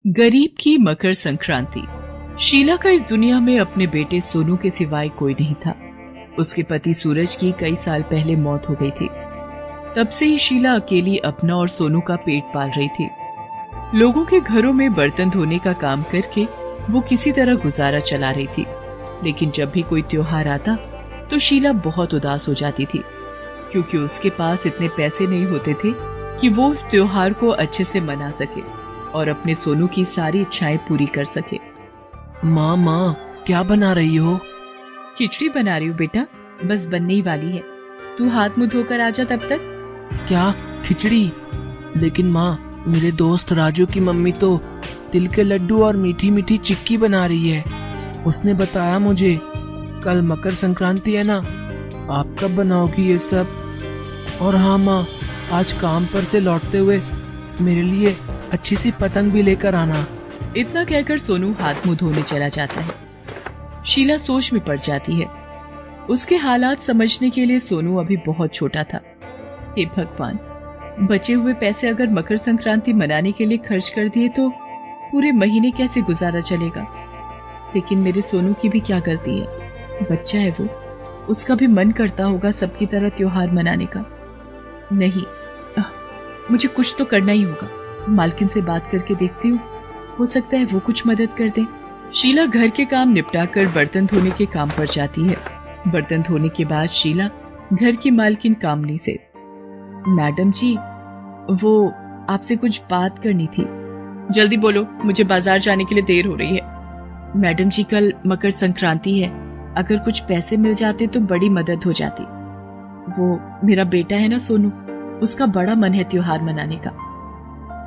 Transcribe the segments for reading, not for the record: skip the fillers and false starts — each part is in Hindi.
गरीब की मकर संक्रांति। शीला का इस दुनिया में अपने बेटे सोनू के सिवाय कोई नहीं था। उसके पति सूरज की कई साल पहले मौत हो गई थी। तब से ही शीला अकेली अपना और सोनू का पेट पाल रही थी। लोगों के घरों में बर्तन धोने का काम करके वो किसी तरह गुजारा चला रही थी। लेकिन जब भी कोई त्योहार आता तो शीला बहुत उदास हो जाती थी, क्योंकि उसके पास इतने पैसे नहीं होते थे कि वो उस त्योहार को अच्छे से मना सके और अपने सोनू की सारी इच्छाएं पूरी कर सके। माँ क्या बना रही हो? खिचड़ी बना रही हूँ बेटा, बस बनने ही वाली है। तू हाथ मुंह धोकर आजा तब तक। क्या खिचड़ी? लेकिन माँ, मेरे दोस्त राजू की मम्मी तो तिल के लड्डू और मीठी मीठी चिक्की बना रही है। उसने बताया मुझे कल मकर संक्रांति है ना। आप कब बनाओगी ये सब? और हाँ माँ, आज काम पर से लौटते हुए मेरे लिए अच्छी सी पतंग भी लेकर आना। इतना कहकर सोनू हाथ मुंह धोने चला जाता है। शीला सोच में पड़ जाती है। उसके हालात समझने के लिए सोनू अभी बहुत छोटा था। हे भगवान, बचे हुए पैसे अगर मकर संक्रांति मनाने के लिए खर्च कर दिए तो पूरे महीने कैसे गुजारा चलेगा। लेकिन मेरे सोनू की भी क्या गलती है, बच्चा है वो, उसका भी मन करता होगा सबकी तरह त्योहार मनाने का। नहीं, मुझे कुछ तो करना ही होगा। मालकिन से बात करके देखती हूँ, हो सकता है वो कुछ मदद कर दे। शीला घर के काम निपटाकर बर्तन धोने के काम पर जाती है। बर्तन धोने के बाद शीला घर की मालकिन कामनी से, मैडम जी, वो आपसे कुछ बात करनी थी। जल्दी बोलो, मुझे बाजार जाने के लिए देर हो रही है। मैडम जी, कल मकर संक्रांति है, अगर कुछ पैसे मिल जाते तो बड़ी मदद हो जाती। वो मेरा बेटा है ना सोनू, उसका बड़ा मन है त्योहार मनाने का।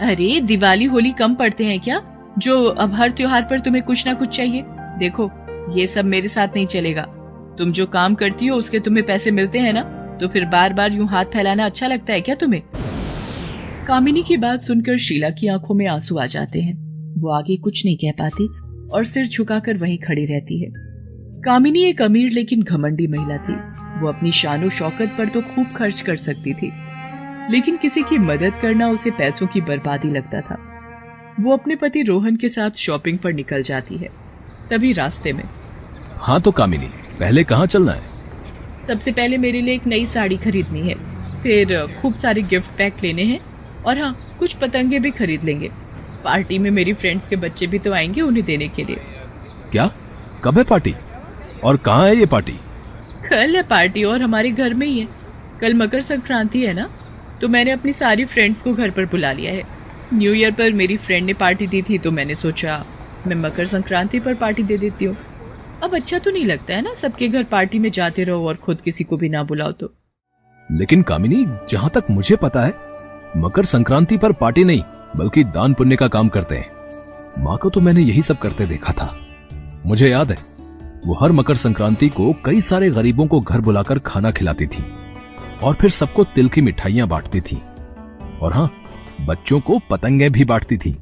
अरे दिवाली होली कम पड़ते हैं क्या, जो अब हर त्योहार पर तुम्हें कुछ ना कुछ चाहिए। देखो, ये सब मेरे साथ नहीं चलेगा। तुम जो काम करती हो उसके तुम्हें पैसे मिलते हैं ना, तो फिर बार बार यूं हाथ फैलाना अच्छा लगता है क्या तुम्हें? कामिनी की बात सुनकर शीला की आंखों में आंसू आ जाते हैं। वो आगे कुछ नहीं कह पाती और सिर झुकाकर वहीं खड़ी रहती है। कामिनी एक अमीर लेकिन घमंडी महिला थी। वो अपनी शानो शौकत पर तो खूब खर्च कर सकती थी, लेकिन किसी की मदद करना उसे पैसों की बर्बादी लगता था। वो अपने पति रोहन के साथ शॉपिंग पर निकल जाती है। तभी रास्ते में, हाँ तो कामिनी, पहले कहाँ चलना है? सबसे पहले मेरे लिए एक नई साड़ी खरीदनी है, फिर खूब सारे गिफ्ट पैक लेने हैं, और हाँ, कुछ पतंगे भी खरीद लेंगे। पार्टी में मेरी फ्रेंड्स के बच्चे भी तो आएंगे, उन्हें देने के लिए। क्या? कब है पार्टी और कहाँ है ये पार्टी? कल है पार्टी और हमारे घर में ही है। कल मकर संक्रांति है ना, तो मैंने अपनी सारी फ्रेंड्स को घर पर बुला लिया है। न्यू ईयर पर मेरी फ्रेंड ने पार्टी दी थी, तो मैंने सोचा मैं मकर संक्रांति पर पार्टी दे देती हूँ। अब अच्छा तो नहीं लगता है ना, सबके घर पार्टी में जाते रहो और खुद किसी को भी ना बुलाओ तो। लेकिन कामिनी, जहाँ तक मुझे पता है, मकर संक्रांति पर पार्टी नहीं बल्कि दान पुण्य का काम करते हैं। माँ को तो मैंने यही सब करते देखा था। मुझे याद है, वो हर मकर संक्रांति को कई सारे गरीबों को घर बुलाकर खाना खिलाती थी और फिर सबको तिल की मिठाइयां बांटती थी, और हाँ, बच्चों को पतंगे भी बांटती थी।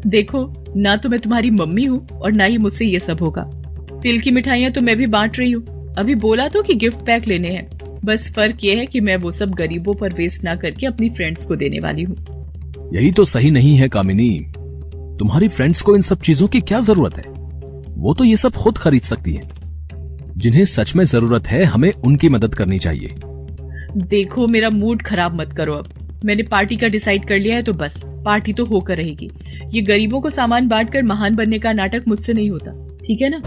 देखो, ना तो मैं तुम्हारी मम्मी हूँ और ना ही मुझसे ये सब होगा। तिल की मिठाइयां तो मैं भी बांट रही हूँ। अभी बोला तो कि गिफ्ट पैक लेने हैं। बस फर्क ये है कि मैं वो सब गरीबों पर वेस्ट ना करके अपनी फ्रेंड्स को देने वाली हूँ। यही तो सही नहीं है कामिनी। तुम्हारी फ्रेंड्स को इन सब चीजों की क्या जरूरत है? वो तो ये सब खुद खरीद सकती हैं। जिन्हें सच में जरूरत है, हमें उनकी मदद करनी चाहिए। देखो, मेरा मूड खराब मत करो। अब मैंने पार्टी का डिसाइड कर लिया है, तो बस पार्टी तो होकर रहेगी। ये गरीबों को सामान बांटकर महान बनने का नाटक मुझसे नहीं होता, ठीक है ना?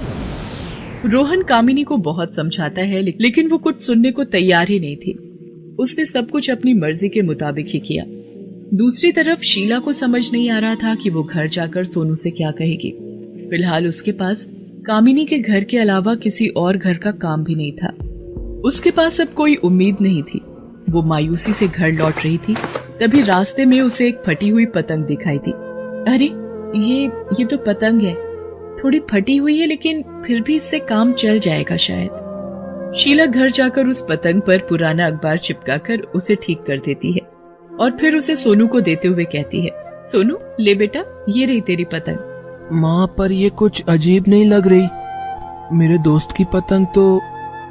रोहन कामिनी को बहुत समझाता है, लेकिन वो कुछ सुनने को तैयार ही नहीं थी। उसने सब कुछ अपनी मर्जी के मुताबिक ही किया। दूसरी तरफ शीला को समझ नहीं आ रहा था कि वो घर जाकर सोनू से क्या कहेगी। फिलहाल उसके पास कामिनी के घर के अलावा किसी और घर का काम भी नहीं था। उसके पास अब कोई उम्मीद नहीं थी। वो मायूसी से घर लौट रही थी, तभी रास्ते में उसे एक फटी हुई पतंग दिखाई दी। अरे, ये तो पतंग है। थोड़ी फटी हुई है, लेकिन फिर भी इससे काम चल जाएगा शायद। शीला घर जाकर उस पतंग पर पुराना अखबार चिपकाकर उसे ठीक कर देती है और फिर उसे सोनू को देते हुए कहती है, सोनू, ले बेटा, ये रही तेरी पतंग। माँ, पर ये कुछ अजीब नहीं लग रही। मेरे दोस्त की पतंग तो।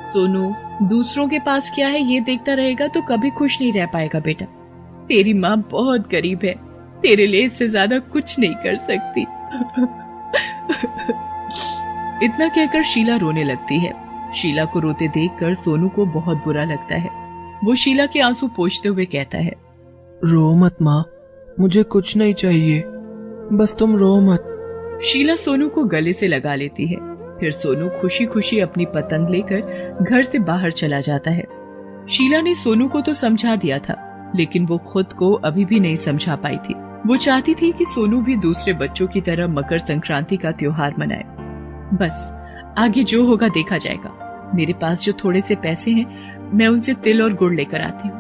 सोनू, दूसरों के पास क्या है ये देखता रहेगा तो कभी खुश नहीं रह पाएगा बेटा। तेरी माँ बहुत गरीब है, तेरे लिए इससे ज्यादा कुछ नहीं कर सकती। इतना कहकर शीला रोने लगती है। शीला को रोते देखकर सोनू को बहुत बुरा लगता है। वो शीला के आंसू पोंछते हुए कहता है, रो मत माँ, मुझे कुछ नहीं चाहिए, बस तुम रो मत। शीला सोनू को गले से लगा लेती है। फिर सोनू खुशी खुशी अपनी पतंग लेकर घर से बाहर चला जाता है। शीला ने सोनू को तो समझा दिया था, लेकिन वो खुद को अभी भी नहीं समझा पाई थी। वो चाहती थी कि सोनू भी दूसरे बच्चों की तरह मकर संक्रांति का त्योहार मनाए। बस आगे जो होगा देखा जाएगा। मेरे पास जो थोड़े से पैसे हैं, मैं उनसे तिल और गुड़ लेकर आती हूँ।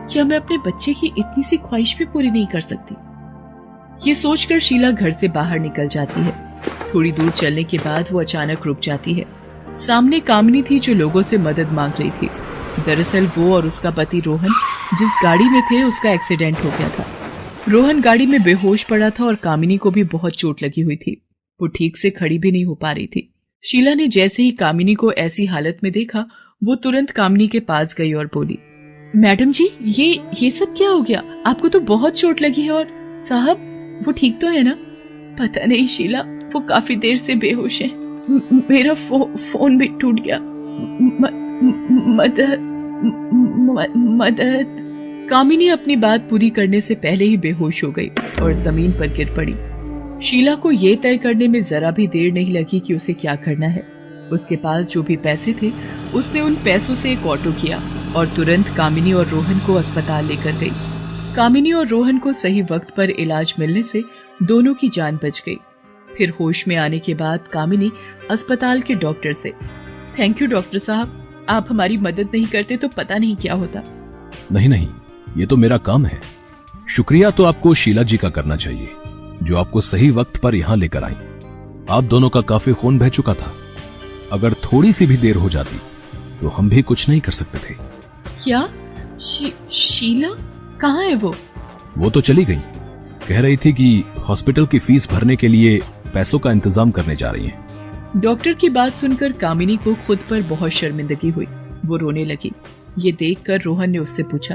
क्या मैं अपने बच्चे की इतनी सी ख्वाहिश भी पूरी नहीं कर सकती? ये सोचकर शीला घर से बाहर निकल जाती है। थोड़ी दूर चलने के बाद वो अचानक रुक जाती है। सामने कामिनी थी जो लोगों से मदद मांग रही थी। दरअसल वो और उसका पति रोहन जिस गाड़ी में थे उसका एक्सीडेंट हो गया था। रोहन गाड़ी में बेहोश पड़ा था और कामिनी को भी बहुत चोट लगी हुई थी। वो ठीक से खड़ी भी नहीं हो पा रही थी। शीला ने जैसे ही कामिनी को ऐसी हालत में देखा, वो तुरंत कामिनी के पास गई और बोली, मैडम जी, ये सब क्या हो गया? आपको तो बहुत चोट लगी है। और साहब, वो ठीक तो है ना? पता नहीं शीला, वो काफी देर से बेहोश है। मेरा फोन भी टूट गया। मदद। कामिनी अपनी बात पूरी करने से पहले ही बेहोश हो गई और जमीन पर गिर पड़ी। शीला को ये तय करने में जरा भी देर नहीं लगी कि उसे क्या करना है। उसके पास जो भी पैसे थे, उसने उन पैसों से एक ऑटो किया और तुरंत कामिनी और रोहन को अस्पताल लेकर गई। कामिनी और रोहन को सही वक्त पर इलाज मिलने से दोनों की जान बच गई। फिर होश में आने के बाद कामिनी अस्पताल के डॉक्टर से, थैंक यू डॉक्टर साहब, आप हमारी मदद नहीं करते तो पता नहीं क्या होता। नहीं, ये तो मेरा काम है। शुक्रिया तो आपको शीला जी का करना चाहिए, जो आपको सही वक्त पर यहां लेकर आई। आप दोनों का काफी खून बह चुका था। अगर थोड़ी सी भी देर हो जाती तो हम भी कुछ नहीं कर सकते थे। क्या? शीला कहाँ है वो? वो तो चली गई। कह रही थी कि हॉस्पिटल की फीस भरने के लिए पैसों का इंतजाम करने जा रही हैं। डॉक्टर की बात सुनकर कामिनी को खुद पर बहुत शर्मिंदगी हुई। वो रोने लगी। ये देखकर रोहन ने उससे पूछा,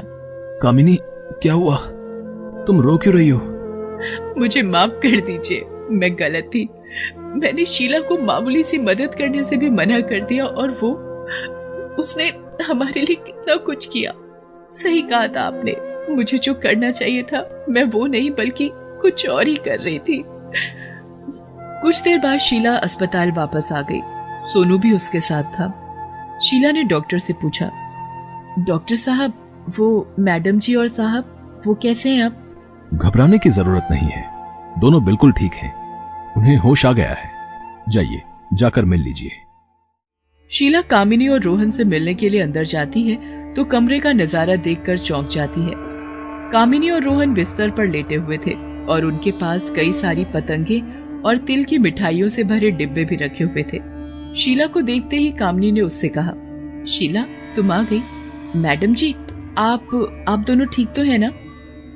कामिनी, क्या हुआ? तुम रो क्यों रही हो? मुझे माफ कर दीजिए, मैं गलत थी। मैंने शीला को मामूली सी मदद करने से भी मना कर दिया और उसने हमारे लिए कितना कुछ किया। सही कहा था आपने, मुझे जो करना चाहिए था मैं वो नहीं बल्कि कुछ और ही कर रही थी। कुछ देर बाद शीला अस्पताल वापस आ गई। सोनू भी उसके साथ था। शीला ने डॉक्टर से पूछा, डॉक्टर साहब, वो मैडम जी और साहब वो कैसे हैं अब? घबराने की जरूरत नहीं है, दोनों बिल्कुल ठीक हैं। उन्हें होश आ गया है। जाइए, जाकर मिल लीजिए। शीला कामिनी और रोहन से मिलने के लिए अंदर जाती है तो कमरे का नजारा देखकर चौंक जाती है। कामिनी और रोहन बिस्तर पर लेटे हुए थे और उनके पास कई सारी पतंगे और तिल की मिठाइयों से भरे डिब्बे भी रखे हुए थे। शीला को देखते ही कामिनी ने उससे कहा, शीला, तुम आ गई। मैडम जी, आप दोनों ठीक तो है ना?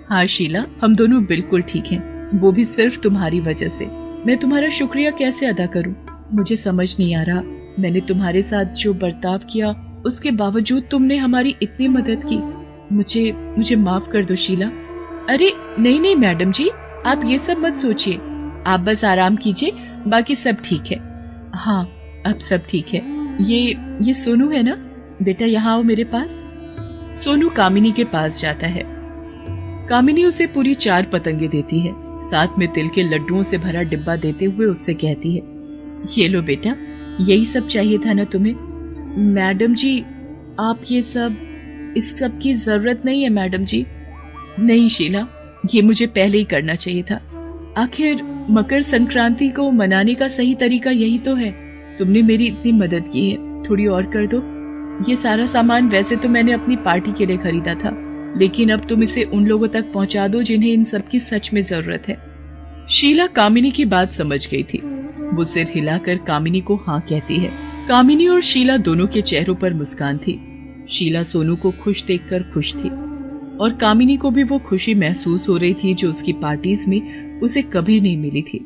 हाँ शीला, हम दोनों बिल्कुल ठीक हैं, वो भी सिर्फ तुम्हारी वजह से। मैं तुम्हारा शुक्रिया कैसे अदा करूं? मुझे समझ नहीं आ रहा। मैंने तुम्हारे साथ जो बर्ताव किया, उसके बावजूद तुमने हमारी इतनी मदद की। मुझे माफ कर दो शीला। अरे नहीं मैडम जी, आप ये सब मत सोचिए। आप बस आराम कीजिए, बाकी सब ठीक है। हाँ, अब सब ठीक है। ये सोनू है ना? बेटा यहाँ आओ मेरे पास। सोनू कामिनी के पास जाता है। कामिनी उसे पूरी 4 पतंगे देती है, साथ में तिल के लड्डुओं से भरा डिब्बा देते हुए उससे कहती है, ये लो बेटा, यही सब चाहिए था ना तुम्हें? मैडम जी, आप इस सब की जरूरत नहीं है मैडम जी। नहीं शीला, ये मुझे पहले ही करना चाहिए था। आखिर मकर संक्रांति को मनाने का सही तरीका यही तो है। तुमने मेरी इतनी मदद की है, थोड़ी और कर दो। ये सारा सामान वैसे तो मैंने अपनी पार्टी के लिए खरीदा था, लेकिन अब तुम इसे उन लोगों तक पहुंचा दो जिन्हें इन सब की सच में जरूरत है। शीला कामिनी की बात समझ गई थी। वो सिर हिलाकर कामिनी को हाँ कहती है। कामिनी और शीला दोनों के चेहरों पर मुस्कान थी। शीला सोनू को खुश देखकर खुश थी और कामिनी को भी वो खुशी महसूस हो रही थी जो उसकी पार्टीज में उसे कभी नहीं मिली थी।